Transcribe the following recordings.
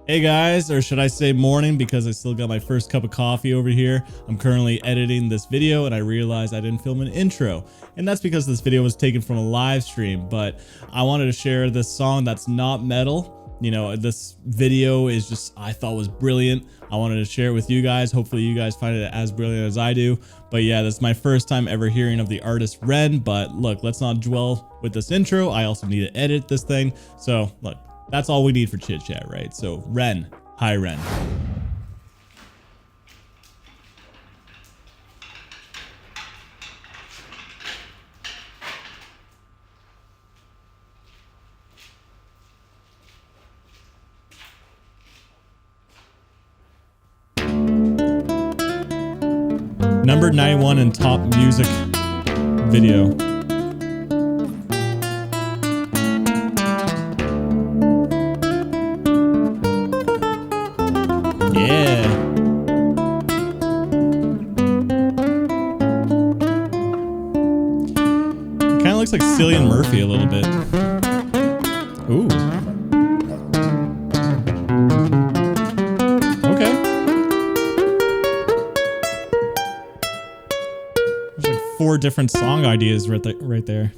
Hey guys, or should I say morning, because I still got my first cup of coffee over here. I'm currently editing this video and I realized I didn't film an intro. And that's because this video was taken from a live stream, but I wanted to share this song that's not metal. You know, this video is just, I thought was brilliant. I wanted to share it with you guys. Hopefully you guys find it as brilliant as I do. But yeah, this is my first time ever hearing of the artist Ren. But look, let's not dwell with this intro. I also need to edit this thing. So look. That's all we need for chit chat, right? So Ren, hi Ren. Number 91 in top music video. Yeah. Kind of looks like Cillian Murphy a little bit. Ooh. Okay. There's like 4 different song ideas right there.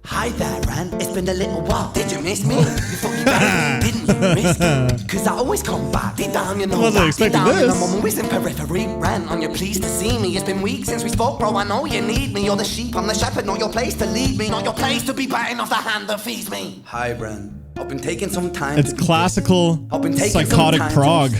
Hi there, Ran. It's been a little while. Did you miss me? You thought you better, didn't you? Risky. Cause I always come back. Deep down, you know. I wasn't expecting this. I'm always in periphery. Ran, on you pleased to see me. It's been weeks since we spoke, bro. I know you need me. You're the sheep, I'm the shepherd. Not your place to lead me. Not your place to be biting off the hand that feeds me. Hi, Ran. I've been taking some time. It's classical psychotic prog.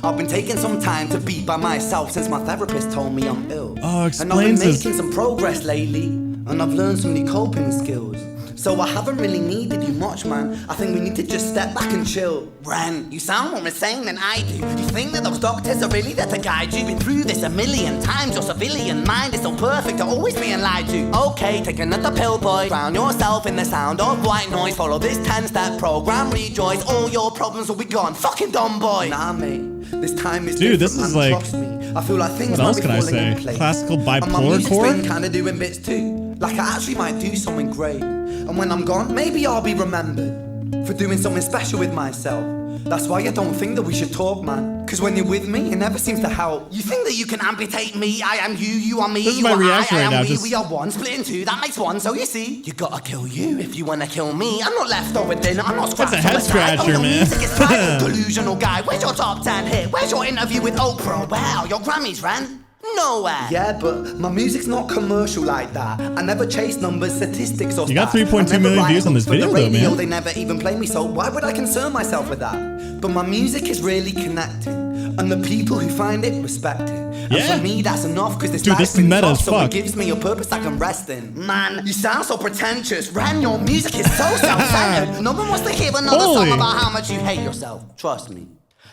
I've been taking some time to be by myself since my therapist told me I'm ill. Oh, and I've been explains making some progress lately, and I've learned some new coping skills. So I haven't really needed you much, man. I think we need to just step back and chill. Ren, you sound more insane than I do. You think that those doctors are really there to guide you? Been through this a million times. Your civilian mind is so perfect to always being lied to. Okay, take another pill, boy. Drown yourself in the sound of white noise. Follow this 10-step program, rejoice. All your problems will be gone. Fucking dumb boy. Nah, mate. This time is dude, this is man, like, trust me. I feel like things what else might be can I falling say? in place. Classical bipolar and my music's chord? been kinda doing bits too. Like I actually might do something great. And when I'm gone, maybe I'll be remembered for doing something special with myself. That's why I don't think that we should talk, man. Cause when you're with me, it never seems to help. You think that you can amputate me? I am you, you are me. This is you my are reaction I right now. am we are one, split in two, that makes one. So you see, you gotta kill you if you wanna kill me. I'm not left over dinner, I'm not scratched. That's a head scratcher, your man. music is titled Delusional Guy. Where's your top 10 hit? Where's your interview with Oprah? Wow, your Grammys, Ran. Nowhere. Yeah, but my music's not commercial like that. I never chase numbers, statistics, or You got stats. 3.2 million views on this video, though, man. They never even play me, so why would I concern myself with that? But my music is really connecting, and the people who find it respect it. And Yeah. for me, that's enough, cause this Dude, life's this is been meta tough, as so fuck. it gives me a purpose I can rest in. Man, you sound so pretentious. Ran, your music is so self-centered. No one wants to hear another Holy. song about how much you hate yourself. Trust me.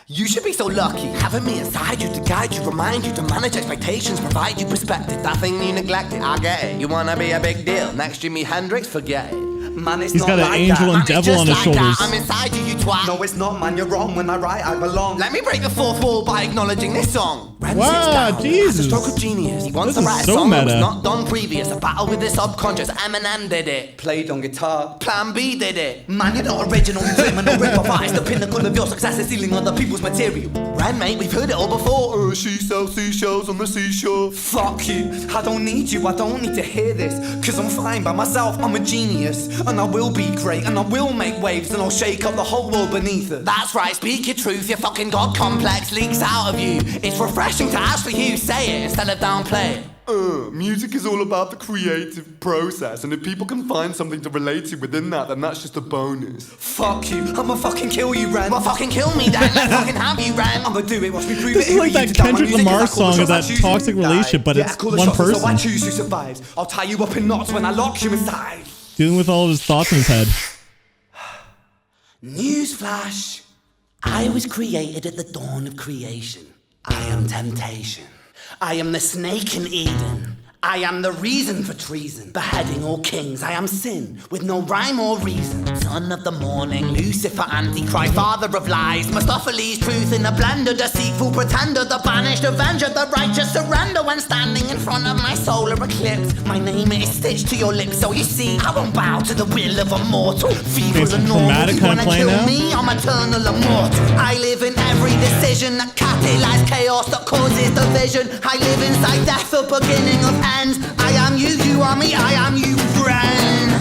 You should be so lucky, having me inside you to guide you, remind you to manage expectations, provide you perspective. That thing you neglected, I get it. You wanna be a big deal, next Jimi Hendrix, forget it. Man, it's He's not got an like angel that. and Man, devil it's just on his like shoulders. That. I'm inside you, you twat. No, it's not, man, you're wrong. When I write, I belong. Let me break the fourth wall by acknowledging this song. Ren Wow, sits down, Jesus. has a stroke of genius. He wants This to is write a so song that meta. was not done previous. A battle with the subconscious, Eminem did it. Played on guitar. Plan B did it. Man, you're not original, criminal, rip-off artist. The pinnacle of your success is stealing other people's material. Ren, mate, we've heard it all before. She sells seashells on the seashore. Fuck you, I don't need you, I don't need to hear this. Cause I'm fine by myself, I'm a genius. And I will be great, and I will make waves, and I'll shake up the whole world beneath it. That's right, speak your truth, your fucking god complex leaks out of you. It's refreshing to actually hear you say it instead of downplay it. Music is all about the creative process, and if people can find something to relate to within that, then that's just a bonus. Fuck you, I'ma fucking kill you, Ren. Well, fucking kill me then, let's fucking have you, Ren. I'ma do it, watch me prove This it. is like that Kendrick Lamar song of that toxic relationship, but it's one person. So I choose who survives. I'll tie you up in knots when I lock you inside. Dealing with all of his thoughts in his head. Newsflash. I was created at the dawn of creation. I am temptation. I am the snake in Eden. I am the reason for treason, beheading all kings. I am sin, with no rhyme or reason. Son of the morning, Lucifer, Antichrist, father of lies. Mephistopheles, truth in a blender, deceitful pretender, the banished avenger, the righteous surrender. When standing in front of my solar eclipse, my name is stitched to your lips. So you see, I won't bow to the will of a mortal. Feeble and normal, you wanna kill me, I'm eternal immortal. I live in every decision that catalyzes chaos, that causes division. I live inside death, the beginning of end. I am you, you are me, I am you, friend.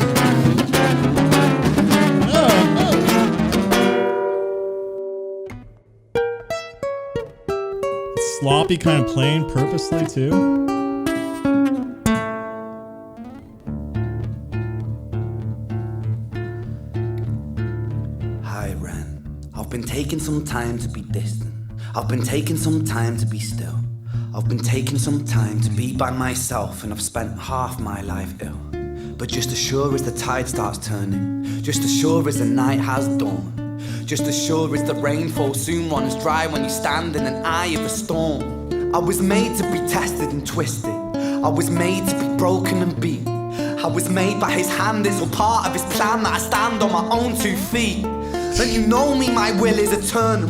Sloppy kind of playing purposely too. Hi, Ren. I've been taking some time to be distant. I've been taking some time to be still. I've been taking some time to be by myself, and I've spent half my life ill. But just as sure as the tide starts turning, just as sure as the night has dawned, just as sure as the rainfall soon runs dry when you stand in an eye of a storm. I was made to be tested and twisted. I was made to be broken and beat. I was made by his hand, it's all part of his plan that I stand on my own 2 feet. And you know me, my will is eternal.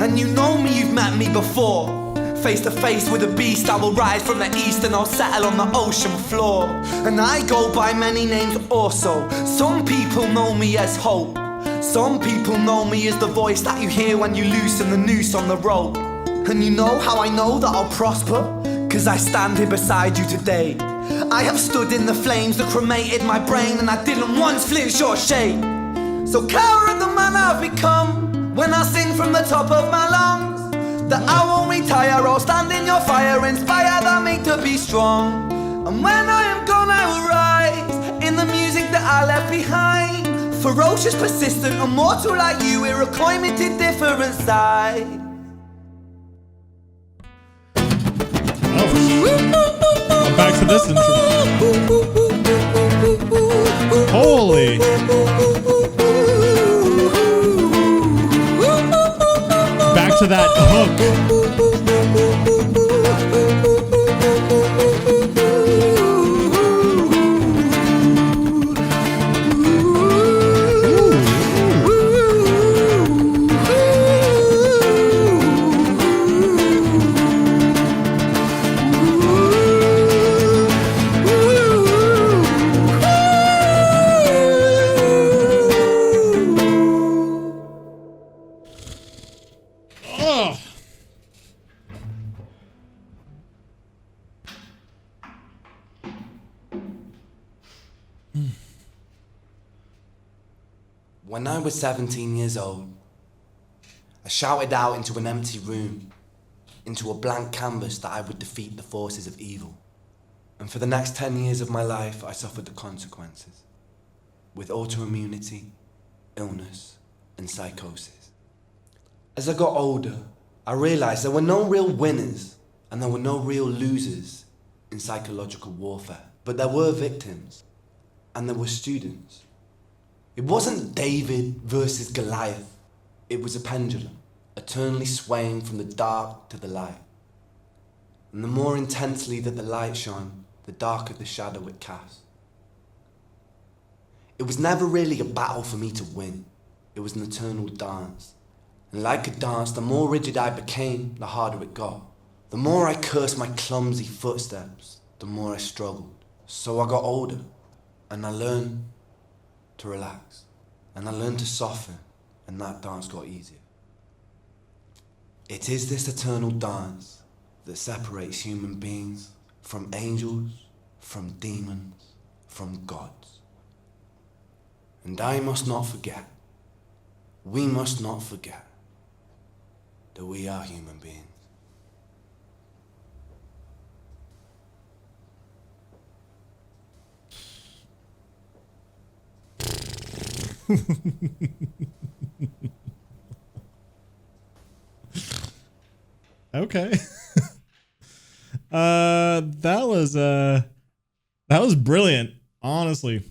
And you know me, you've met me before. Face to face with a beast, I will rise from the east and I'll settle on the ocean floor. And I go by many names also. Some people know me as hope. Some people know me as the voice that you hear when you loosen the noose on the rope. And you know how I know that I'll prosper? Cause I stand here beside you today. I have stood in the flames that cremated my brain, and I didn't once flinch or shake. So cower at the man I've become when I sing from the top of my lungs. That I won't retire, I'll stand in your fire, inspire that make to be strong. And when I am gone, I will rise in the music that I left behind. Ferocious, persistent, immortal like you, it requires me to different side. Oh, back to this intro. Holy. Back to that hook. When I was 17 years old, I shouted out into an empty room, into a blank canvas, that I would defeat the forces of evil. And for the next 10 years of my life, I suffered the consequences, with autoimmunity, illness, and psychosis. As I got older, I realized there were no real winners and there were no real losers in psychological warfare, but there were victims and there were students. It wasn't David versus Goliath. It was a pendulum, eternally swaying from the dark to the light. And the more intensely that the light shone, the darker the shadow it cast. It was never really a battle for me to win. It was an eternal dance. And like a dance, the more rigid I became, the harder it got. The more I cursed my clumsy footsteps, the more I struggled. So I got older, and I learned to relax, and I learned to soften, and that dance got easier. It is this eternal dance that separates human beings from angels, from demons, from gods. And I must not forget, we must not forget, that we are human beings. Okay. That was brilliant, honestly.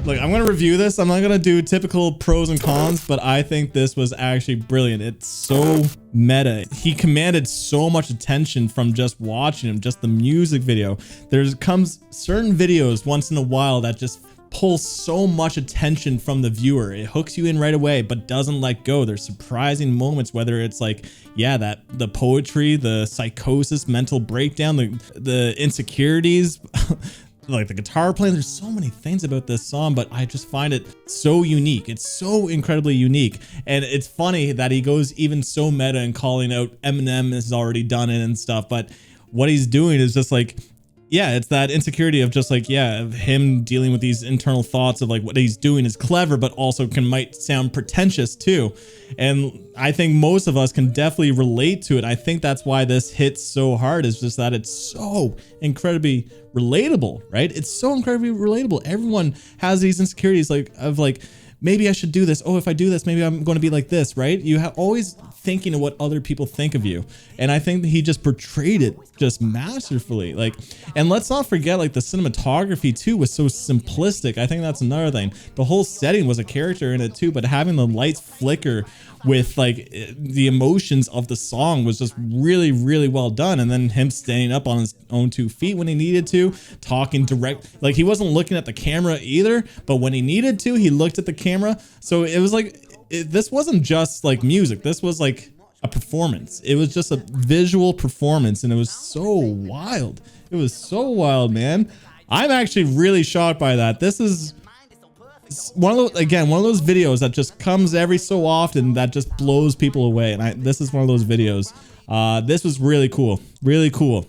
Look, I'm gonna review this. I'm not gonna do typical pros and cons, but I think this was actually brilliant. It's so meta. He commanded so much attention from just watching him, just the music video. There comes certain videos once in a while that just pull so much attention from the viewer. It hooks you in right away, but doesn't let go. There's surprising moments, whether it's like, yeah, that the poetry, the psychosis, mental breakdown, the insecurities, like the guitar playing. There's so many things about this song, but I just find it so unique. It's so incredibly unique. And it's funny that he goes even so meta and calling out Eminem has already done it and stuff, but what he's doing is just like, yeah, it's that insecurity of just like, yeah, of him dealing with these internal thoughts of like what he's doing is clever, but also might sound pretentious too. And I think most of us can definitely relate to it. I think that's why this hits so hard, is just that it's so incredibly relatable, right? It's so incredibly relatable. Everyone has these insecurities of like, maybe I should do this. Oh, if I do this, maybe I'm going to be like this, right? You have always thinking of what other people think of you. And I think that he just portrayed it just masterfully. Like, and let's not forget, like, the cinematography too was so simplistic. I think that's another thing. The whole setting was a character in it too, but having the lights flicker with like the emotions of the song was just really, really well done. And then him standing up on his own 2 feet when he needed to, talking direct, like he wasn't looking at the camera either, but when he needed to, he looked at the camera. So it was like, this wasn't just like music. This was like a performance. It was just a visual performance, and it was so wild. It was so wild, man. I'm actually really shocked by that. This is one of those, again, one of those videos that just comes every so often that just blows people away. And this is one of those videos. This was really cool. Really cool.